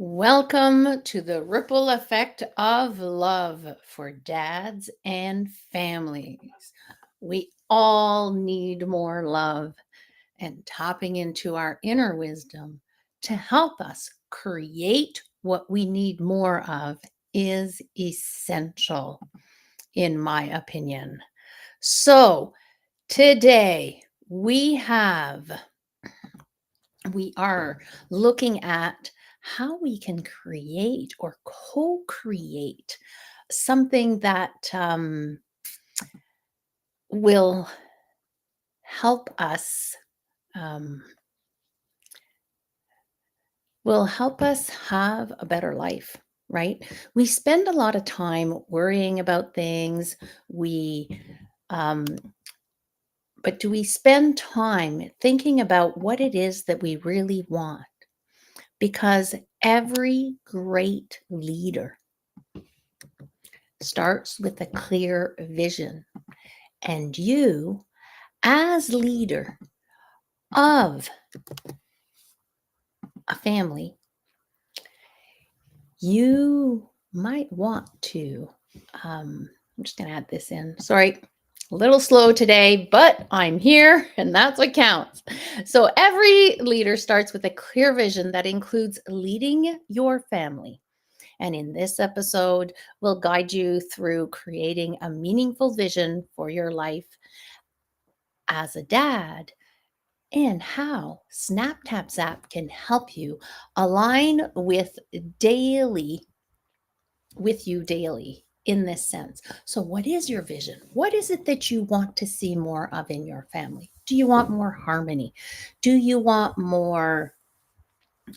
Welcome to the ripple effect of love for dads and families. We all need more love, and tapping into our inner wisdom to help us create what we need more of is essential, in my opinion. So, today we are looking at how we can create or co-create something that will help us um, have a better life, right? We spend a lot of time worrying about things. We um, but do we spend time thinking about what it is that we really want? Because every great leader starts with a clear vision. And you, as leader of a family, you might want to. I'm just going to add this in. Sorry, a little slow today, but I'm here and that's what counts. So, every leader starts with a clear vision that includes leading your family. And in this episode, we'll guide you through creating a meaningful vision for your life as a dad and how Snap Tap Zap can help you align with you daily in this sense. So, what is your vision? What is it that you want to see more of in your family? Do you want more harmony? Do you want more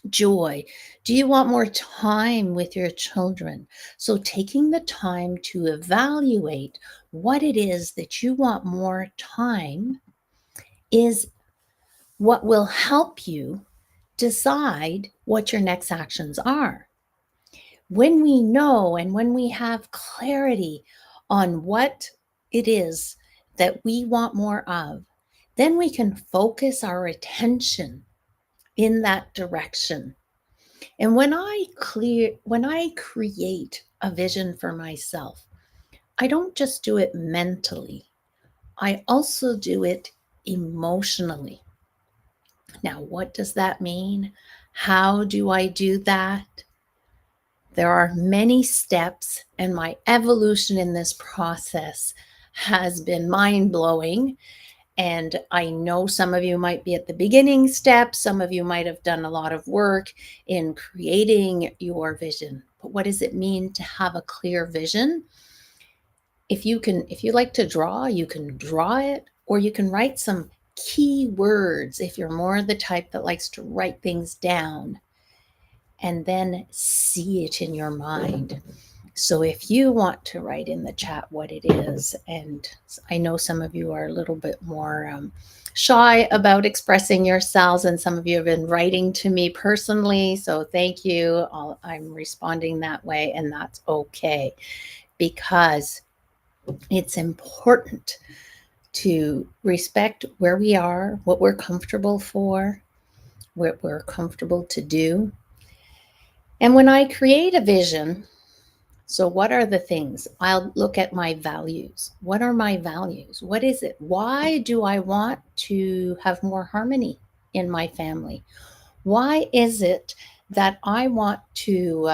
joy? Do you want more time with your children? So, taking the time to evaluate what it is that you want more time is what will help you decide what your next actions are. When we know and when we have clarity on what it is that we want more of, then we can focus our attention in that direction. And when I create a vision for myself, I don't just do it mentally. I also do it emotionally. Now, what does that mean? How do I do that? There are many steps, and my evolution in this process has been mind blowing. And I know some of you might be at the beginning steps, some of you might have done a lot of work in creating your vision. But what does it mean to have a clear vision? If you like to draw, you can draw it, or you can write some key words if you're more the type that likes to write things down and then see it in your mind. So if you want to write in the chat what it is, and I know some of you are a little bit more shy about expressing yourselves, and some of you have been writing to me personally, so thank you. I'm responding that way, and that's okay, because it's important to respect where we are, what we're comfortable for, what we're comfortable to do. And when I create a vision, so what are the things? I'll look at my values. What are my values? What is it? Why do I want to have more harmony in my family? Why is it that I want to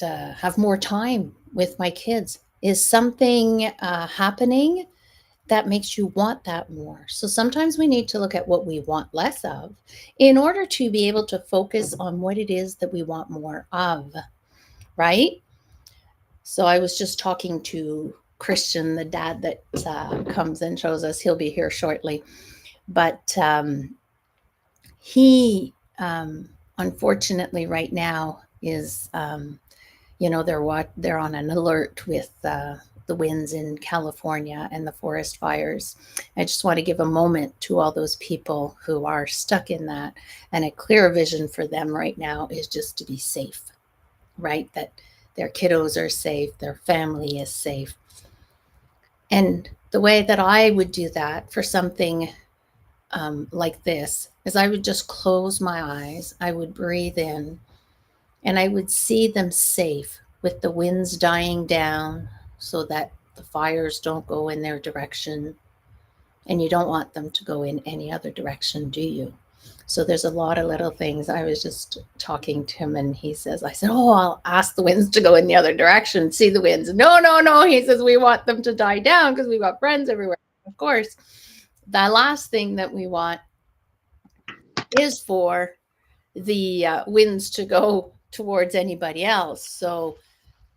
have more time with my kids? Is something happening that makes you want that more? So sometimes we need to look at what we want less of in order to be able to focus on what it is that we want more of, right? So I was just talking to Christian, the dad that comes and shows us. He'll be here shortly. But he, unfortunately, right now is, they're on an alert with the winds in California and the forest fires. I just want to give a moment to all those people who are stuck in that. And a clear vision for them right now is just to be safe, right? That their kiddos are safe, their family is safe. And the way that I would do that for something like this is I would just close my eyes, I would breathe in, and I would see them safe with the winds dying down so that the fires don't go in their direction. And you don't want them to go in any other direction, do you? So there's a lot of little things. I was just talking to him and he says, I said, oh, I'll ask the winds to go in the other direction, see the winds. No, no, no. He says, we want them to die down because we've got friends everywhere. Of course, the last thing that we want is for the winds to go towards anybody else. So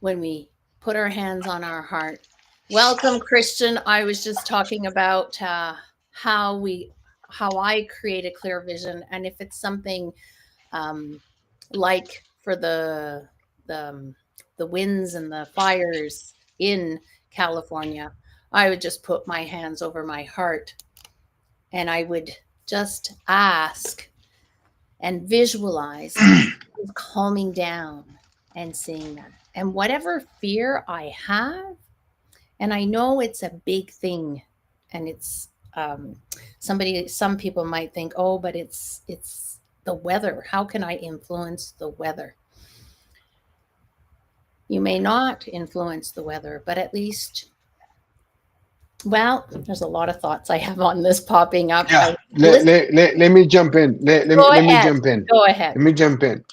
when we put our hands on our heart, welcome, Christian. I was just talking about how we, how I create a clear vision, and if it's something um, like for the the winds and the fires in California, I would just put my hands over my heart, and I would just ask and visualize calming down and seeing that. And whatever fear I have, and I know it's a big thing, and it's some people might think, oh, but it's the weather. How can I influence the weather? You may not influence the weather, but at least, well, there's a lot of thoughts I have on this popping up. Yeah, Listen, let me jump in. go Let me ahead. jump in. Go ahead. Let me jump in.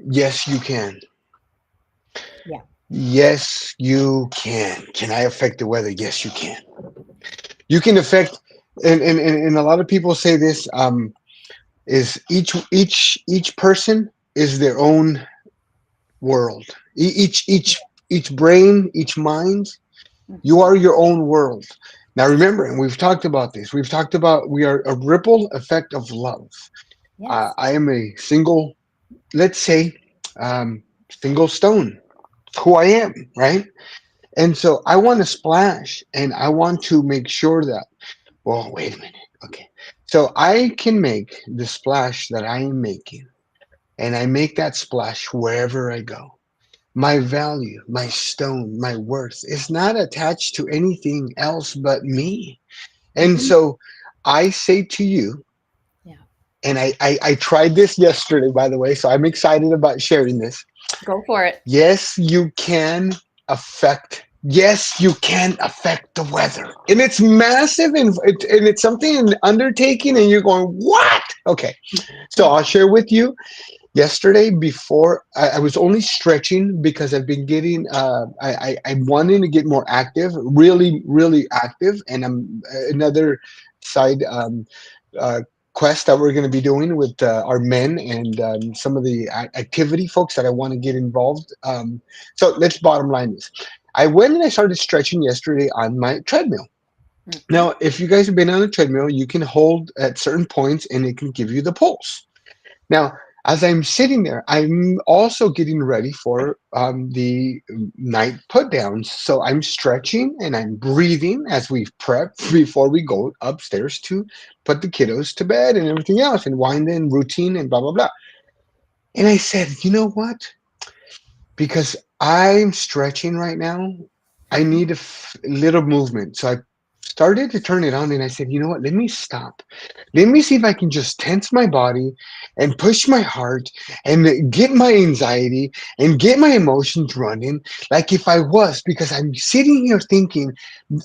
Yes, you can. Yeah. Yes, you can. Can I affect the weather? Yes, you can. You can affect, and a lot of people say this, is each person is their own world. Each brain, each mind, you Mhm. are your own world. Now remember, and we've talked about this. We've talked about we are a ripple effect of love. Yes. I am a single, let's say, single stone. Who I am, right? And so I want to splash, and I want to make sure that. Well, wait a minute. Okay, so I can make the splash that I am making, and I make that splash wherever I go. My value, my stone, my worth is not attached to anything else but me. And Mhm. so I say to you, Yeah. and I tried this yesterday, by the way, so I'm excited about sharing this. Go for it. Yes, you can affect. Yes, you can affect the weather, and it's massive, and it's something an undertaking, and you're going, what? Okay, so I'll share with you. Yesterday, before I was only stretching because I've been getting, I'm wanting to get more active, really, really active, and I'm another side uh, quest that we're going to be doing with our men and some of the activity folks that I want to get involved. So let's bottom line this. I went and I started stretching yesterday on my treadmill. Mhm. Now, if you guys have been on a treadmill, you can hold at certain points and it can give you the pulse. Now, as I'm sitting there, I'm also getting ready for the night put downs. So I'm stretching and I'm breathing as we prep before we go upstairs to put the kiddos to bed and everything else and wind in routine and blah, blah, blah. And I said, you know what? Because I'm stretching right now, I Mhm. need a little movement. So I started to turn it on and I said, you know what? Let me stop. Let me see if I can just tense my body and push my heart and get my anxiety and get my emotions running like if I was, because I'm sitting here thinking,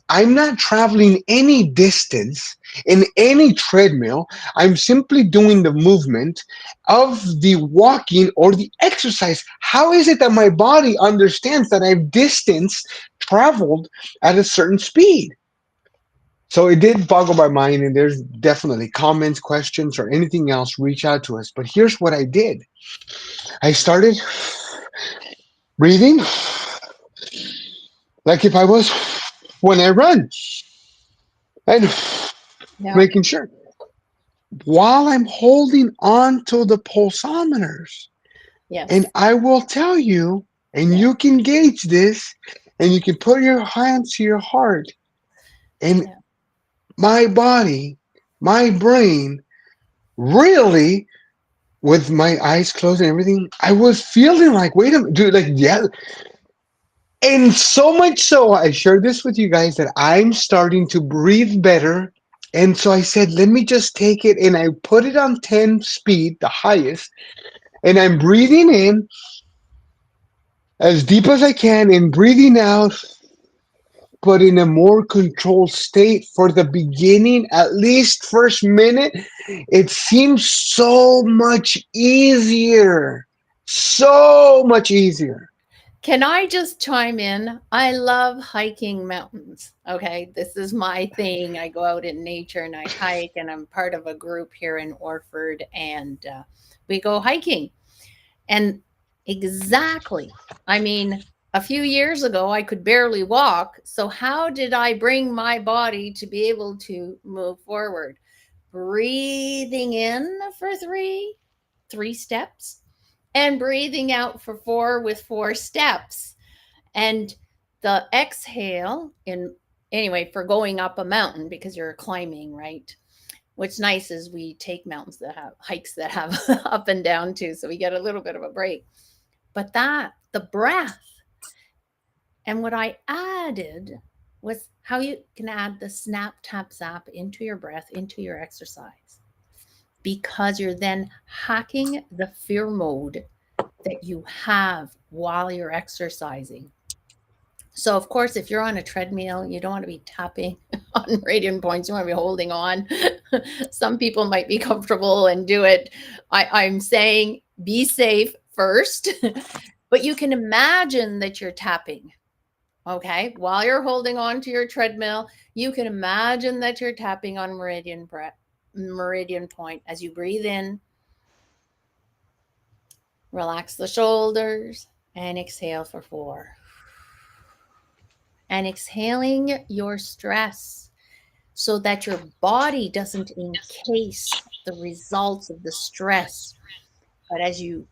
I'm not traveling any distance in any treadmill. I'm simply doing the movement of the walking or the exercise. How is it that my body understands that I've distance traveled at a certain speed? So it did boggle my mind, and there's definitely comments, questions, or anything else, reach out to us. But here's what I did. I started breathing like if I was when I run and Yeah. making sure while I'm holding on to the pulsometers. And Yes. I will tell you, and Yeah. you can gauge this, and you can put your hands to your heart, and Yeah. my body, my brain, really, with my eyes closed and everything, I was feeling like, wait a minute, dude, like, yeah. And so much so, I shared this with you guys that I'm starting to breathe better And so I said, let me just take it. And I put it on 10 speed, the highest. And I'm breathing in as deep as I can and breathing out, but in a more controlled state for the beginning, at least first minute. It seems so much easier. So much easier. Can I just chime in? I love hiking mountains. Okay. This is my thing. I go out in nature and I hike, and I'm part of a group here in Orford, and we go hiking. And exactly, I mean, a few years ago, I could barely walk. So, how did I bring my body to be able to move forward? Breathing in for three steps, and breathing out for four with four steps. And the exhale in anyway for going up a mountain, because you're climbing, right? What's nice is we take mountains that have hikes that have up and down too, so we get a little bit of a break. But that the breath, and what I added was how you can add the snap tap zap into your breath, into your exercise, because you're then hacking the fear mode that you have while you're exercising. So, of course, if you're on a treadmill, you don't want to be tapping on radiant points. You want to be holding on. Some people might be comfortable and do it. I'm saying be safe first, but you can imagine that you're tapping. Okay. While you're holding on to your treadmill, you can imagine that you're tapping on meridian point as you breathe in, relax the shoulders, and exhale for four. And exhaling your stress so that your body doesn't encase the results of the stress. But as you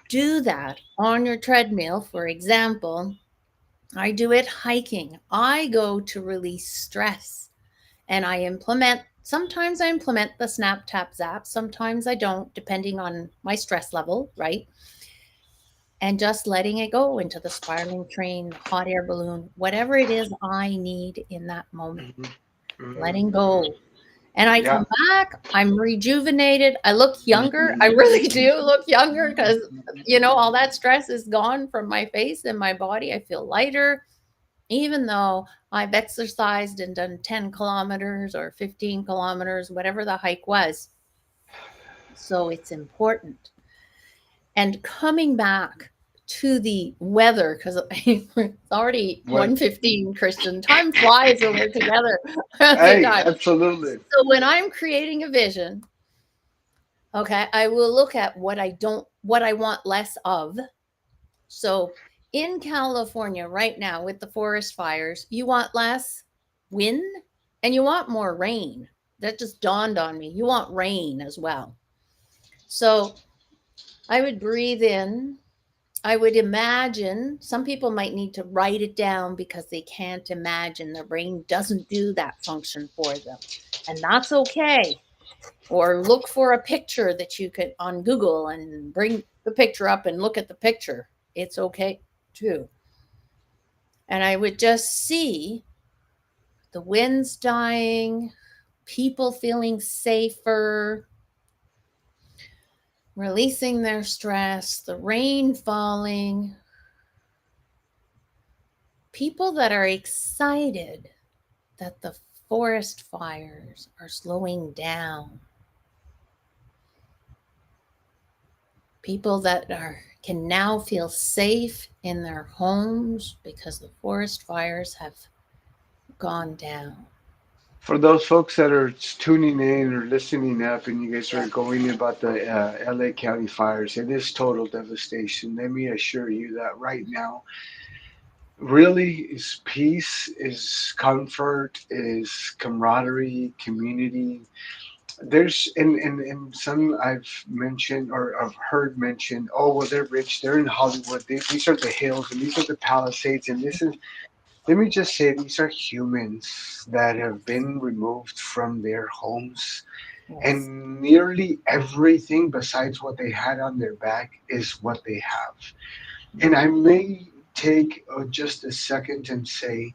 do that on your treadmill, for example, I do it hiking. I go to release stress, and sometimes I implement the snap tap zap, sometimes I don't, depending on my stress level, right? And just letting it go into the spiraling train, the hot air balloon, whatever it is I need in that moment, Mhm, mhm, letting mhm. go. And I Yeah. come back, I'm rejuvenated. I look younger. I Mhm, really do look younger because, mhm. all that stress is gone from my face and my body. I feel lighter, even though I've exercised and done 10 kilometers or 15 kilometers, whatever the hike was. So it's important. And coming back to the weather, because it's already What? 1:15, Christian. Time flies when we're together at the Hey, time. absolutely. So when I'm creating a vision, okay, I will look at what I want less of. So in California right now with the forest fires, you want less wind and you want more rain. That just dawned on me. You want rain as well. So I would breathe in. I would imagine, some people might need to write it down because they can't imagine. Their brain doesn't do that function for them. And that's okay. Or look for a picture that you could on Google and bring the picture up and look at the picture. It's okay too. And I would just see the winds dying, people feeling safer, releasing their stress, the rain falling, people that are excited that the forest fires are slowing down, people that are can now feel safe in their homes because the forest fires have gone down. For those folks that are tuning in or listening up, and you guys Yeah. are going about the LA County fires, it is total devastation. Let me assure you that right now, really is peace, is comfort, is camaraderie, community. There's and some I've mentioned or I've heard mentioned, oh well, they're rich, they're in Hollywood, these are the hills and these are the Palisades, and this is, let me just say, these are humans that have been removed from their homes, Yes. and nearly everything besides what they had on their back is what they have. And I may take just a second and say,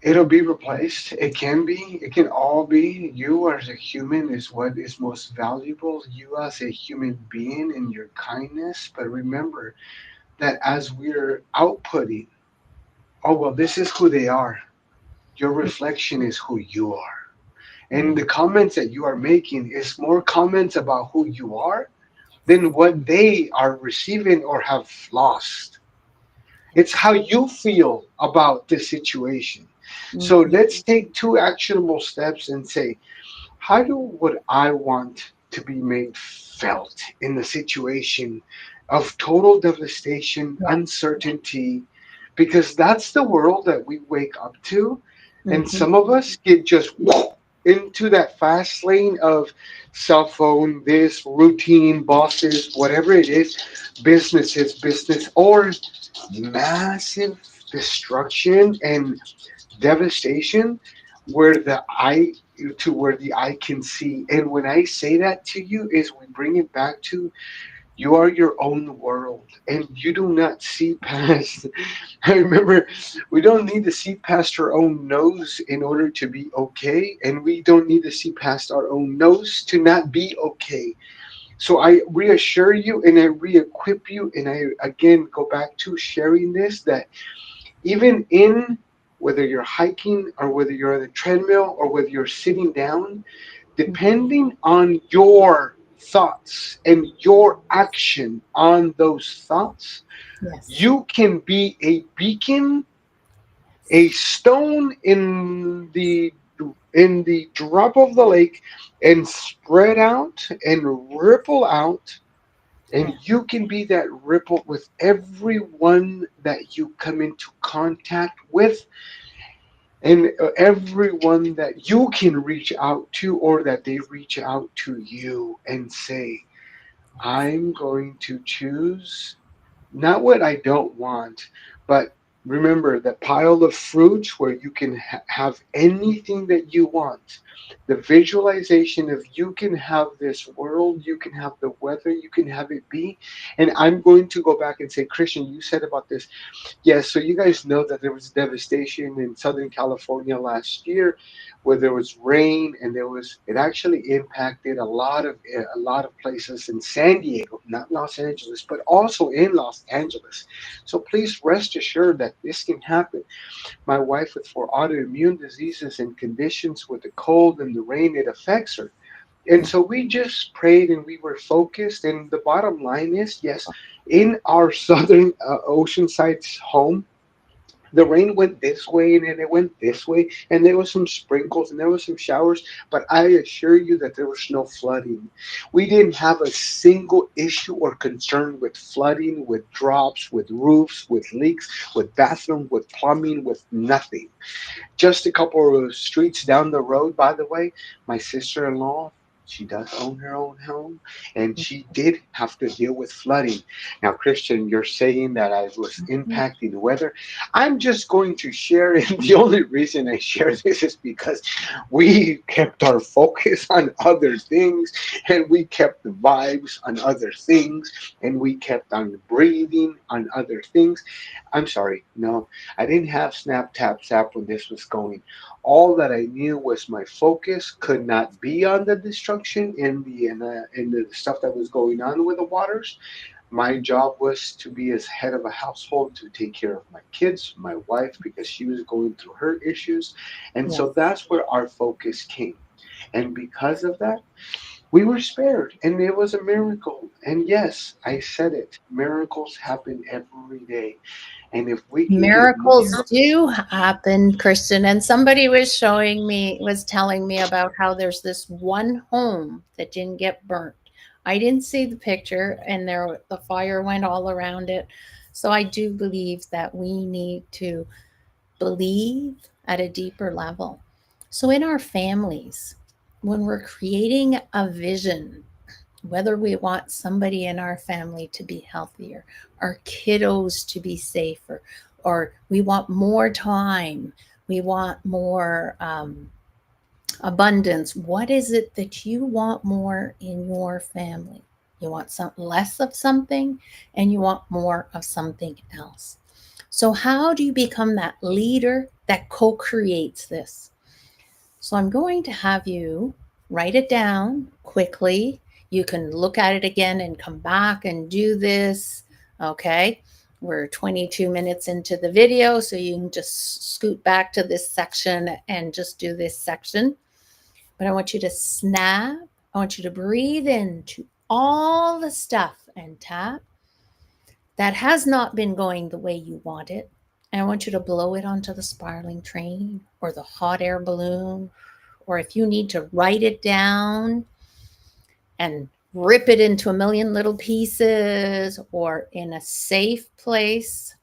It'll be replaced. It can be. It can all be. You as a human is what is most valuable. You as a human being and your kindness. But remember that as we're outputting, oh, well, this is who they are. Your reflection is who you are. And Mm, the comments that you are making is more comments about who you are than what they are receiving or have lost. It's yes. how you feel about the situation. So Mhm. let's take two actionable steps and say, how do would I want to be made felt in the situation of total devastation, Yeah. uncertainty? Because that's the world that we wake up to. And Mhm. some of us get just into that fast lane of cell phone, this routine, bosses, whatever it is, business, or massive destruction and devastation where the eye where the eye can see. And when I say that to you is we bring it back to you are your own world and you do not see past. I remember we don't need to see past our own nose in order to be okay, and we don't need to see past our own nose to not be okay. So I reassure you and I re-equip you, and I again go back to sharing this that even in whether you're hiking or whether you're on a treadmill or whether you're sitting down, Mhm. depending on your thoughts and your action on those thoughts, Yes. you can be a beacon, a Yes. stone in the drop of the lake and spread out and ripple out, and Yeah. you can be that ripple with everyone that you come into contact with, and everyone that you can reach out to or that they reach out to you and say, Yes. I'm going to choose not what I don't want, but remember that pile of fruits where you can have anything that you want. The visualization of you can have this world, you can have the weather, you can have it be. And I'm going to go back and say, Christian, you said about this. Yes, so you guys know that there was devastation in Southern California last year, where there was rain and it actually impacted a lot of places in San Diego, not Los Angeles, but also in Los Angeles. So please rest assured that this can happen. My wife with for autoimmune diseases and conditions with the cold and the rain, it affects her. And so we just prayed and we were focused. And the bottom line is, yes, in our southern Oceanside home, the rain went this way and then it went this way, and there was some sprinkles and there was some showers, but I assure you that there was no flooding. We didn't have a single issue or concern with flooding, with drops, with roofs, with leaks, with bathroom, with plumbing, with nothing. Just a couple of streets down the road, by the way, my sister in law, she does own her own home, and she did have to deal with flooding. Now, Christian, you're saying that I was Mhm. impacting the weather. I'm just going to share, and the only reason I share this is because we kept our focus on other things, and we kept the vibes on other things, and we kept on breathing on other things. I'm sorry, no, I didn't have Snap Tap Zap when this was going. All that I knew was my focus could not be on the destruction and the stuff that was going on with the waters. My job was to be as head of a household to take care of my kids, my wife, because she was going through her issues. And so Yes. that's where our focus came. And because of that, we were spared. And it was a miracle. And yes, I said it. Miracles happen every day. And if we can get Miracles more. do happen, Kristen. And somebody was telling me about how there's this one home that didn't get burnt. I didn't see the picture, and the fire went all around it. So I do believe that we need to believe at a deeper level. So in our families, when we're creating a vision, whether we want somebody in our family to be healthier, our kiddos to be safer, or we want more time, we want more abundance. What is it that you want more in your family? You want some less of something and you want more of something else. So how do you become that leader that co-creates this. So I'm going to have you write it down quickly. You can look at it again and come back and do this. Okay. We're 22 minutes into the video, so you can just scoot back to this section and just do this section. But I want you to snap. I want you to breathe into all the stuff and tap that has not been going the way you want it. And I want you to blow it onto the spiraling train or the hot air balloon, or if you need to write it down and rip it into a million little pieces, or in a safe place,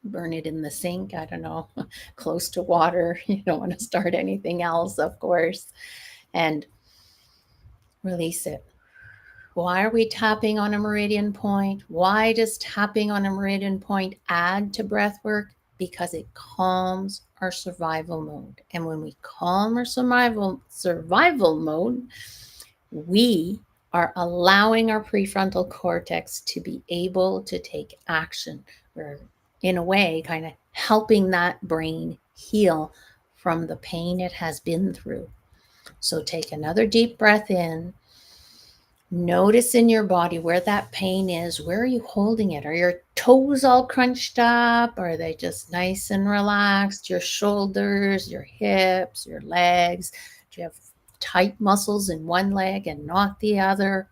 burn it in the sink, I don't know, close to water. You don't want to start anything else, of course, and release it. Why are we tapping on a meridian point? Why does tapping on a meridian point add to breath work? Because it calms our survival mode. And when we calm our survival mode, we are allowing our prefrontal cortex to be able to take action. We're, in a way, kind of helping that brain heal from the pain it has been through. So take another deep breath in. Notice in your body where that pain is. Where are you holding it? Are your toes all crunched up? Are they just nice and relaxed? Your shoulders, your hips, your legs? Do you have tight muscles in one leg and not the other?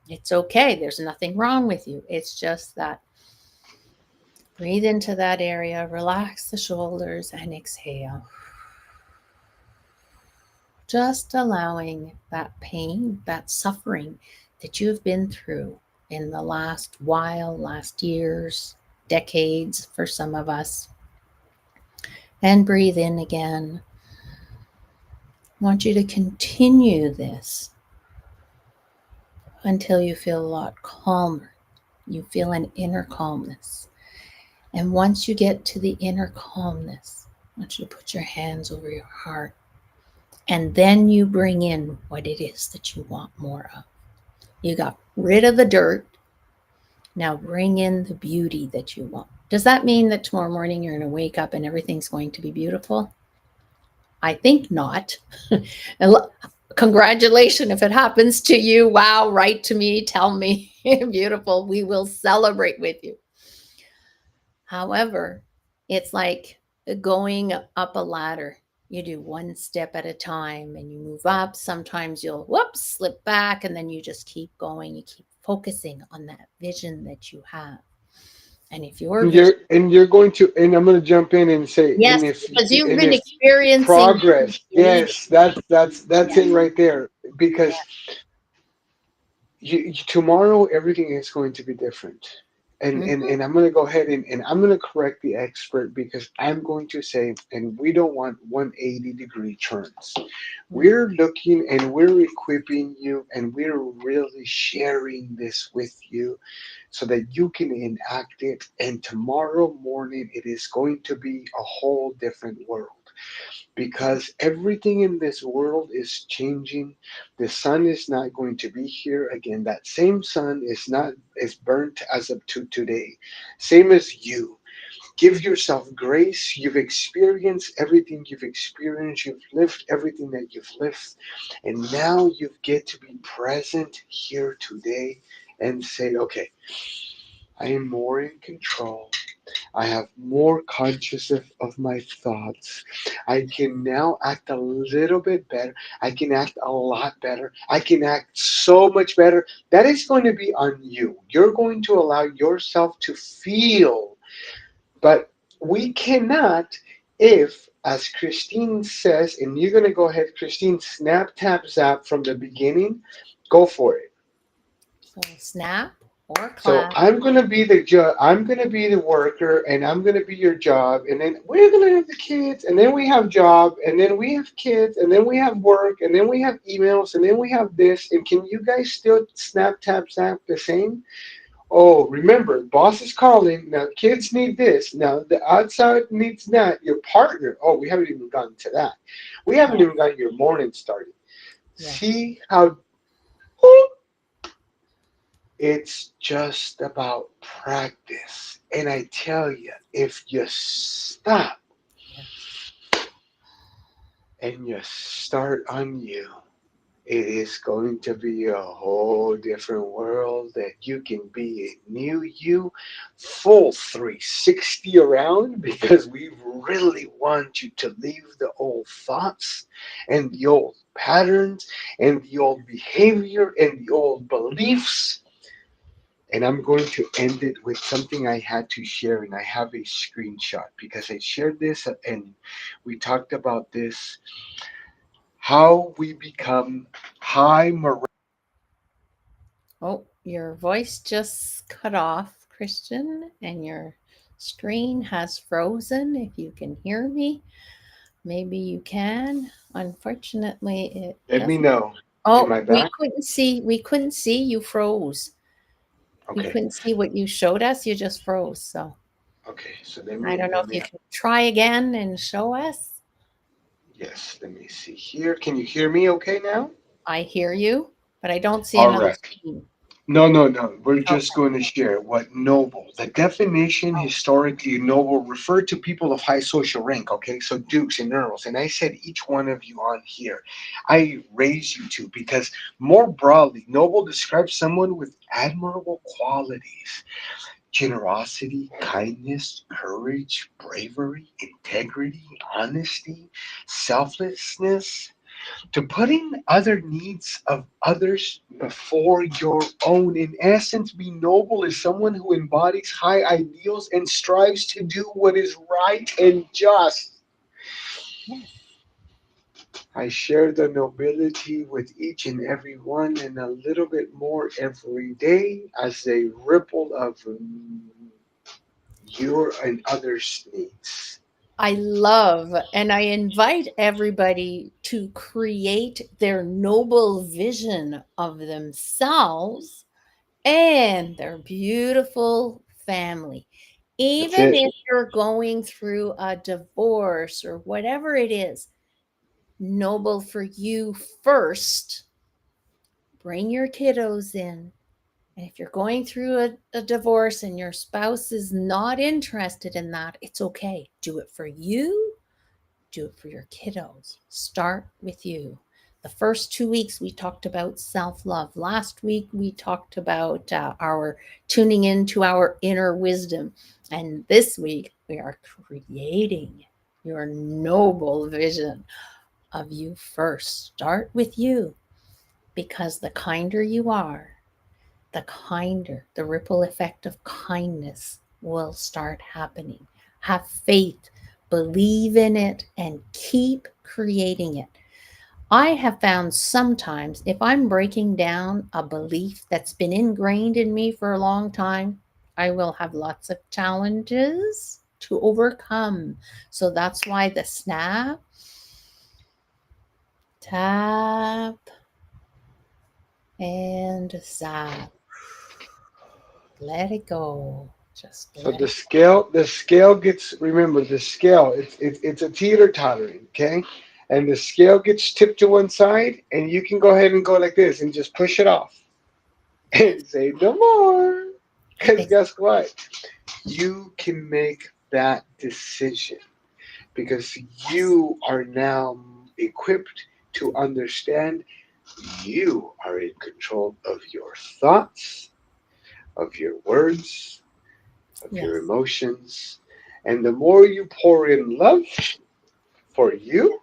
It's okay. There's nothing wrong with you. It's just that. Breathe into that area, relax the shoulders, and exhale. Just allowing that pain, that suffering that you've been through in the last while, last years, decades for some of us. And breathe in again. I want you to continue this until you feel a lot calmer. You feel an inner calmness. And once you get to the inner calmness, I want you to put your hands over your heart. And then you bring in what it is that you want more of. You got rid of the dirt. Now bring in the beauty that you want. Does that mean that tomorrow morning you're going to wake up and everything's going to be beautiful? I think not. Congratulations if it happens to you. Wow, write to me, tell me. Beautiful. We will celebrate with you. However, it's like going up a ladder. You do one step at a time and you move up. Sometimes you'll slip back, and then you just keep going. You keep focusing on that vision that you have. And if your vision, You're going to, and I'm going to jump in and say, yes, because you've and been if experiencing progress, bleeding. yes, that's Yes, it right there. Because yes. tomorrow everything is going to be different. Mhm. And I'm going to go ahead and I'm going to correct the expert, because I'm going to say, and we don't want 180-degree turns. Mm. We're looking and we're equipping you, and we're really sharing this with you so that you can enact it. And tomorrow morning, it is going to be a whole different world, because everything in this world is changing. The sun is not going to be here again. That same sun is burnt as of to today. Same as you. Give yourself grace. You've experienced everything you've experienced. You've lived everything that you've lived. And now you get to be present here today and say, okay, I am more in control. I have more consciousness of my thoughts. I can now act a little bit better. I can act a lot better. I can act so much better. That is going to be on you. You're going to allow yourself to feel. But we cannot, if, as Christine says, and you're going to go ahead, Christine, snap, tap, zap from the beginning. Go for it. So snap or So clap. I'm gonna be the I'm gonna be the worker, and I'm gonna be your job, and then we're gonna have the kids, and then we have job, and then we have kids, and then we have work, and then we have emails, and then we have this. And can you guys still snap tap zap the same? Oh, remember, boss is calling. Now kids need this. Now the outside needs that. Your partner. Oh, we haven't even gotten to that. We haven't Yes, even got your morning started. yes. See how it's just about practice. And I tell you, if you stop, and you start on you, it is going to be a whole different world that you can be a new you, full 360 around, because we really want you to leave the old thoughts and the old patterns and the old behavior and the old beliefs. And I'm going to end it with something I had to share, and I have a screenshot because I shared this and we talked about this, how we become high morale. Oh, your voice just cut off, Christian, and your screen has frozen. If you can hear me, maybe you can. Unfortunately, it Let me doesn't. know. Am Oh, I back? we couldn't see. You froze. We Okay. couldn't see what you showed us. You just froze. So Okay. So I don't know let if me you can try again and show us. yes, let me see here. Can you hear me okay now? I hear you, but I don't see All another right. screen. No, no, no. We're just Okay. going to share what noble. The definition Oh, historically noble referred to people of high social rank, okay? So dukes and earls. And I said each one of you on here, I raise you to, because more broadly, noble describes someone with admirable qualities: generosity, kindness, courage, bravery, integrity, honesty, selflessness, to putting other needs of others before your own. In essence, be noble is someone who embodies high ideals and strives to do what is right and just. yes. I share the nobility with each and every one, and a little bit more every day as they ripple of your and others' needs. I love and I invite everybody to create their noble vision of themselves and their beautiful family. That's Even it. if you're going through a divorce or whatever it is, noble for you first. Bring your kiddos in. And if you're going through a divorce and your spouse is not interested in that, it's okay. Do it for you, do it for your kiddos. Start with you. The first 2 weeks we talked about self love. Last week we talked about our tuning into our inner wisdom. And this week we are creating your noble vision of you first. Start with you, because the kinder you are, the kinder the ripple effect of kindness will start happening. Have faith, believe in it, and keep creating it. I have found sometimes if I'm breaking down a belief that's been ingrained in me for a long time, I will have lots of challenges to overcome. So that's why the snap, tap, and zap. Let it go. Just So let it the scale gets, remember the scale, it's a teeter tottering, okay? And the scale gets tipped to one side, and you can go ahead and go like this and just push it off and say no more. Because go. guess what? You can make that decision because Yes. you are now equipped to understand you are in control of your thoughts, of your words, of your Yes. emotions. And the more you pour in love for you,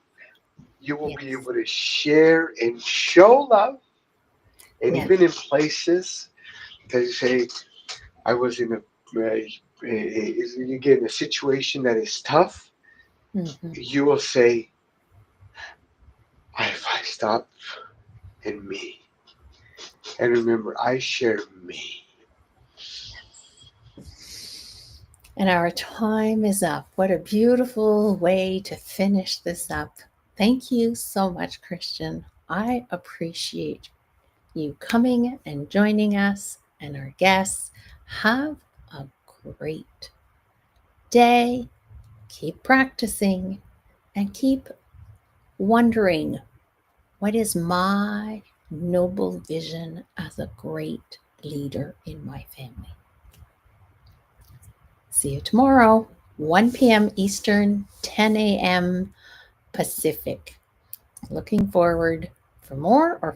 you will be Yes. able to share and show love. And Yes. even in places that you say, I was in you get in a situation that is tough, Hmm. you will say, if I stop in me, and remember, I share me. And our time is up. What a beautiful way to finish this up. Thank you so much, Christian. I appreciate you coming and joining us and our guests. Have a great day. Keep practicing and keep wondering, what is my noble vision as a great leader in my family? See you tomorrow, 1 p.m. Eastern, 10 a.m. Pacific. Looking forward for more or